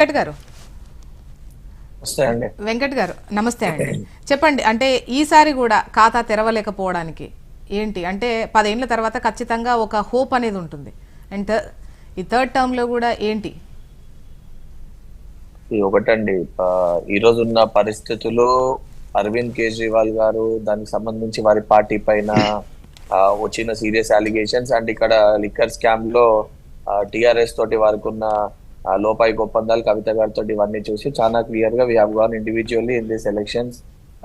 వెంకట్ గారు వెంకట్ గారు నమస్తే అండి. చెప్పండి, అంటే ఈసారి కూడా ఖాతా తెరవలేకపోవడానికి ఏంటి అంటే 10 ఏళ్ల తర్వాత ఖచ్చితంగా ఒక హోప్ అనేది ఉంటుంది. అండ్ ఈ థర్డ్ టర్మ్ లో కూడా ఏంటి ఒకటండి, ఈ రోజు ఉన్న పరిస్థితులు అరవింద్ కేజ్రీవాల్ గారు దానికి సంబంధించి వారి పార్టీ పైన వచ్చిన సీరియస్ అలిగేషన్స్ అండ్ ఇక్కడ లిక్కర్ స్కామ్ లో టిఆర్ఎస్ తోటి వారికి ఉన్న లోపాయికి ఒప్పందాలు కవిత గారితో ఇవన్నీ చూసి చాలా క్లియర్ గా we have gone individually in this elections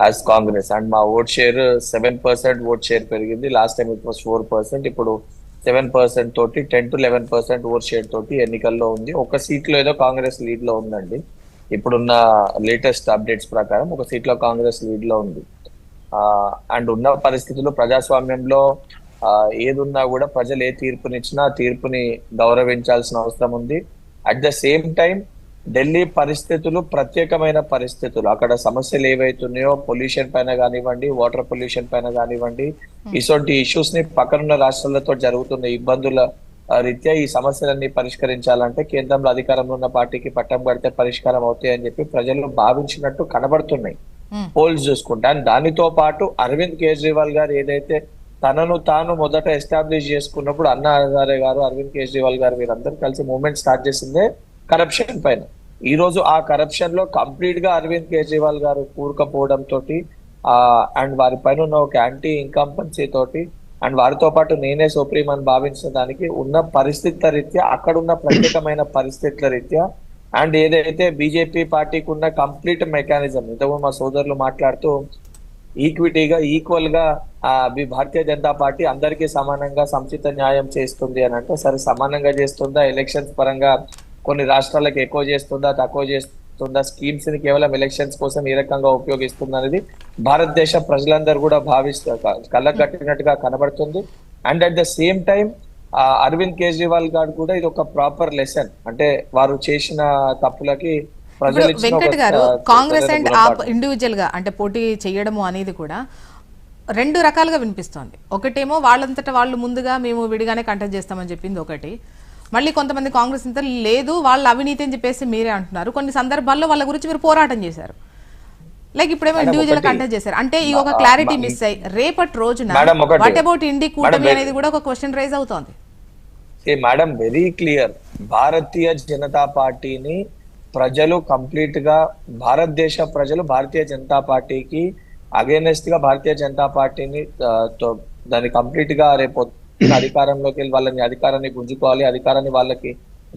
as Congress. And మా ఓట్ షేర్ 7% ఓట్ షేర్ పెరిగింది. లాస్ట్ టైం ఇట్ వాస్ 4%, ఇప్పుడు 7% తోటి 10 to 11% ఓట్ షేర్ తోటి ఎన్నికల్లో ఉంది. ఒక సీట్ లో ఏదో కాంగ్రెస్ లీడ్ లో ఉందండి. ఇప్పుడున్న లేటెస్ట్ అప్డేట్స్ ప్రకారం ఒక సీట్ లో కాంగ్రెస్ లీడ్ లో ఉంది. అండ్ ఉన్న పరిస్థితుల్లో ప్రజాస్వామ్యంలో ఏదున్నా కూడా ప్రజలు ఏ తీర్పునిచ్చినా తీర్పుని గౌరవించాల్సిన అవసరం ఉంది. At the same time Delhi పరిస్థితులు ప్రత్యేకమైన పరిస్థితులు. అక్కడ సమస్యలు ఏవైతున్నాయో పొల్యూషన్ పైన కానివ్వండి, వాటర్ పొల్యూషన్ పైన కానివ్వండి, ఇటువంటి ఇష్యూస్ ని పక్కనున్న రాష్ట్రాలతో జరుగుతున్న ఇబ్బందుల రీత్యా ఈ సమస్యలన్నీ పరిష్కరించాలంటే కేంద్రంలో అధికారంలో ఉన్న పార్టీకి పట్టం కడితే పరిష్కారం అవుతాయి అని చెప్పి ప్రజలు భావించినట్టు కనబడుతున్నాయి పోల్స్ చూసుకుంటే. అండ్ దానితో పాటు అరవింద్ కేజ్రీవాల్ గారు ఏదైతే తనను తాను మొదట ఎస్టాబ్లిష్ చేసుకున్నప్పుడు అన్నా హజారే గారు, అరవింద్ కేజ్రీవాల్ గారు వీరందరూ కలిసి మూవ్మెంట్ స్టార్ట్ చేసిందే కరప్షన్ పైన. ఈ రోజు ఆ కరప్షన్ లో కంప్లీట్ గా అరవింద్ కేజ్రీవాల్ గారు కూరుకపోవడం తోటి అండ్ వారి పైన ఉన్న ఒక యాంటీ ఇన్కంపెన్సీ తోటి అండ్ వారితో పాటు నేనే సుప్రీం అని భావించిన దానికి ఉన్న పరిస్థితుల రీత్యా, అక్కడ ఉన్న ప్రత్యేకమైన పరిస్థితుల రీత్యా అండ్ ఏదైతే బీజేపీ పార్టీకి ఉన్న కంప్లీట్ మెకానిజం, ఇంతకు మా సోదరులు మాట్లాడుతూ ఈక్విటీగా ఈక్వల్ గా భారతీయ జనతా పార్టీ అందరికీ సమానంగా సముచిత న్యాయం చేస్తుంది అని అంటే, సరే సమానంగా చేస్తుందా, ఎలక్షన్స్ పరంగా కొన్ని రాష్ట్రాలకు ఎక్కువ చేస్తుందా, తక్కువ చేస్తుందా, స్కీమ్స్ ని కేవలం ఎలక్షన్స్ కోసం ఏ రకంగా ఉపయోగిస్తుంది అనేది భారతదేశ ప్రజలందరూ కూడా కళ్ళకు కట్టినట్టుగా కనబడుతుంది. And at the same time Arvind Kejriwal గారు కూడా ఇది ఒక ప్రాపర్ లెసన్, అంటే వారు చేసిన తప్పులకి వెంకట్ గారు కాంగ్రెస్ అండ్ ఆప్ ఇండివిజువల్ గా అంటే పోటీ చేయడము అనేది కూడా రెండు రకాలుగా వినిపిస్తోంది. ఒకటేమో వాళ్ళంతటా వాళ్ళు ముందుగా మేము విడిగానే కంటెస్ట్ చేస్తామని చెప్పింది ఒకటి, మళ్ళీ కొంతమంది కాంగ్రెస్ ఇంత లేదు వాళ్ళ అవినీతి అని చెప్పేసి మీరే అంటున్నారు. కొన్ని సందర్భాల్లో వాళ్ళ గురించి మీరు పోరాటం చేశారు, లైక్ ఇప్పుడేమో ఇండివిజువల్ కంటెస్ట్ చేశారు. అంటే ఈ ఒక క్లారిటీ మిస్ అయ్యి రేపటి రోజున వాట్ అబౌట్ ఇండి కూటమి అనేది కూడా ఒక క్వశ్చన్ రైజ్ అవుతోంది. Madam very clear, Bharatiya Janata పార్టీని ప్రజలు కంప్లీట్ గా, భారతదేశ ప్రజలు భారతీయ జనతా పార్టీకి అగేనెస్ట్ గా భారతీయ జనతా పార్టీని దాన్ని కంప్లీట్ గా రేపు అధికారంలోకి వెళ్ళి వాళ్ళని అధికారాన్ని గుంజుకోవాలి, అధికారాన్ని వాళ్ళకి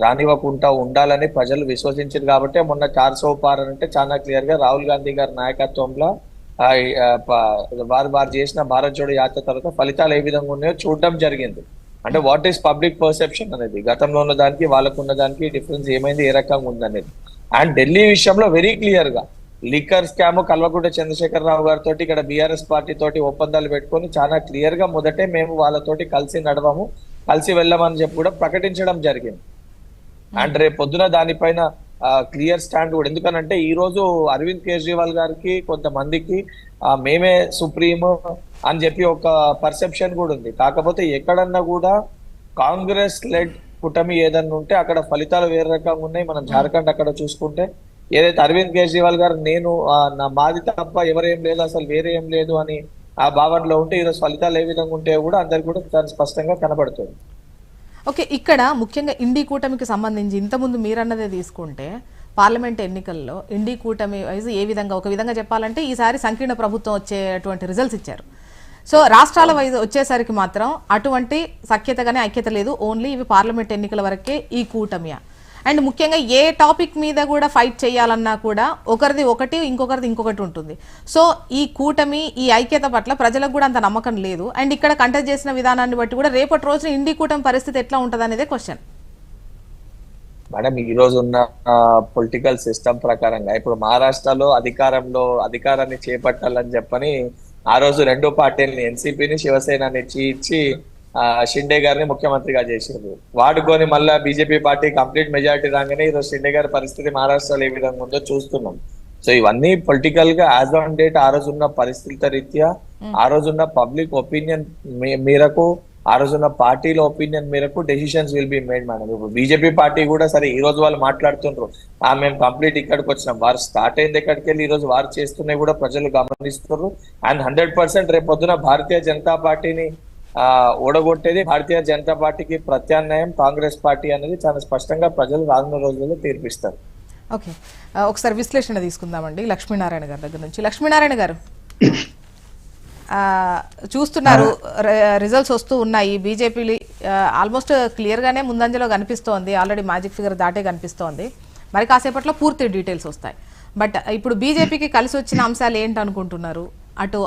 రానివ్వకుండా ఉండాలని ప్రజలు విశ్వసించారు. కాబట్టి మొన్న 400 పార్ అంటే చాలా క్లియర్ గా రాహుల్ గాంధీ గారి నాయకత్వంలో వారు చేసిన భారత్ జోడో యాత్ర తర్వాత ఫలితాలు ఏ విధంగా ఉన్నాయో చూడడం జరిగింది. అంటే వాట్ ఈస్ పబ్లిక్ పర్సెప్షన్ అనేది, గతంలో ఉన్న దానికి వాళ్ళకు ఉన్న దానికి డిఫరెన్స్ ఏమైంది, ఏ రకంగా ఉందనేది. అండ్ ఢిల్లీ విషయంలో వెరీ క్లియర్ గా లిక్కర్ స్కామ్ కల్వకుంట్ల చంద్రశేఖర్ రావు గారితో ఇక్కడ బీఆర్ఎస్ పార్టీ తోటి ఒప్పందాలు పెట్టుకొని చాలా క్లియర్ గా మొదటే మేము వాళ్ళతోటి కలిసి నడవము, కలిసి వెళ్ళమని చెప్పి కూడా ప్రకటించడం జరిగింది. అండ్ రేపు పొద్దున దానిపైన క్లియర్ స్టాండ్ కూడా, ఎందుకనంటే ఈ రోజు అరవింద్ కేజ్రీవాల్ గారికి కొంతమందికి మేమే సుప్రీం అని చెప్పి ఒక పర్సెప్షన్ కూడా ఉంది. కాకపోతే ఎక్కడన్నా కూడా కాంగ్రెస్ లెడ్ కూటమి ఏదన్నా ఉంటే అక్కడ ఫలితాలు వేరే రకంగా ఉన్నాయి. మనం జార్ఖండ్ అక్కడ చూసుకుంటే ఏదైతే అరవింద్ కేజ్రీవాల్ గారు నేను నా మాది తప్ప ఎవరేం లేదు, అసలు వేరే ఏం లేదు అని ఆ భావనలో ఉంటే ఈరోజు ఫలితాలు ఏ విధంగా ఉంటాయో కూడా అందరికి కూడా చాలా స్పష్టంగా కనబడుతుంది. ఓకే, ఇక్కడ ముఖ్యంగా ఇండి కూటమికి సంబంధించి ఇంతకుముందు మీరన్నదే తీసుకుంటే పార్లమెంట్ ఎన్నికల్లో ఇండి కూటమి వైజ్ ఏ విధంగా, ఒక విధంగా చెప్పాలంటే ఈసారి సంకీర్ణ ప్రభుత్వం వచ్చేటువంటి రిజల్ట్స్ ఇచ్చారు. సో రాష్ట్రాల వైజ్ వచ్చేసరికి మాత్రం అటువంటి సఖ్యతగానే ఐక్యత లేదు, ఓన్లీ ఇవి పార్లమెంట్ ఎన్నికల వరకే ఈ కూటమియా. అండ్ ముఖ్యంగా ఏ టాపిక్ మీద కూడా ఫైట్ చేయాలన్నా కూడా ఒకరిది ఒకటి ఇంకొకరిది ఇంకొకటి ఉంటుంది. సో ఈ కూటమి ఈ ఐక్యత పట్ల ప్రజలకు కూడా అంత నమ్మకం లేదు. అండ్ ఇక్కడ కంటెస్ట్ చేసిన విధానాన్ని బట్టి కూడా రేపటి రోజున ఇండి కూటమి పరిస్థితి ఎట్లా ఉంటుంది అనేదే క్వశ్చన్. మేడం ఈ రోజు ఉన్న పొలిటికల్ సిస్టమ్ ప్రకారంగా ఇప్పుడు మహారాష్ట్రలో అధికారాన్ని చేపట్టాలని చెప్పని ఆ రోజు రెండు పార్టీలని ఎన్సీపీని శివసేనని ఇచ్చి షిండే గారిని ముఖ్యమంత్రిగా చేశారు. వాడుకొని మళ్ళా బీజేపీ పార్టీ కంప్లీట్ మెజారిటీ రాగానే ఈరోజు షిండే గారి పరిస్థితి మహారాష్ట్రలో ఏ విధంగా ఉందో చూస్తున్నాం. సో ఇవన్నీ పొలిటికల్ గా యాజ్ ఆన్ డేట్ ఆ రోజు ఉన్న పరిస్థితుల రీత్యా, ఆ రోజున్న పబ్లిక్ ఒపీనియన్ మేరకు ఆ రోజున పార్టీల ఒపీనియన్ మేరకు decisions will be made madam. ఇప్పుడు బీజేపీ పార్టీ కూడా సరే ఈ రోజు వాళ్ళు మాట్లాడుతుండ్రు, మేము కంప్లీట్ ఇక్కడికి వచ్చినాం, వారు స్టార్ట్ అయింది ఎక్కడికి వెళ్ళి ఈ రోజు వారు చేస్తున్నాయి కూడా ప్రజలు గమనిస్తున్నారు. అండ్ 100% రేపు పొద్దున భారతీయ జనతా పార్టీని ఓడగొట్టేది, భారతీయ జనతా పార్టీకి ప్రత్యామ్నాయం కాంగ్రెస్ పార్టీ అనేది చాలా స్పష్టంగా ప్రజలు రానున్న రోజుల్లో తీర్పిస్తారు. ఓకే, ఒకసారి విశ్లేషణ తీసుకుందామండి లక్ష్మీనారాయణ గారి దగ్గర నుంచి. లక్ష్మీనారాయణ గారు, చూస్తున్నారు రిజల్ట్స్ వస్తూ ఉన్నాయి, బీజేపీ ఆల్మోస్ట్ క్లియర్గానే ముందంజలో కనిపిస్తోంది, ఆల్రెడీ మ్యాజిక్ ఫిగర్ దాటే కనిపిస్తోంది, మరి కాసేపట్లో పూర్తి డీటెయిల్స్ వస్తాయి. బట్ ఇప్పుడు బీజేపీకి కలిసి వచ్చిన అంశాలు ఏంటి అనుకుంటున్నారు? అటు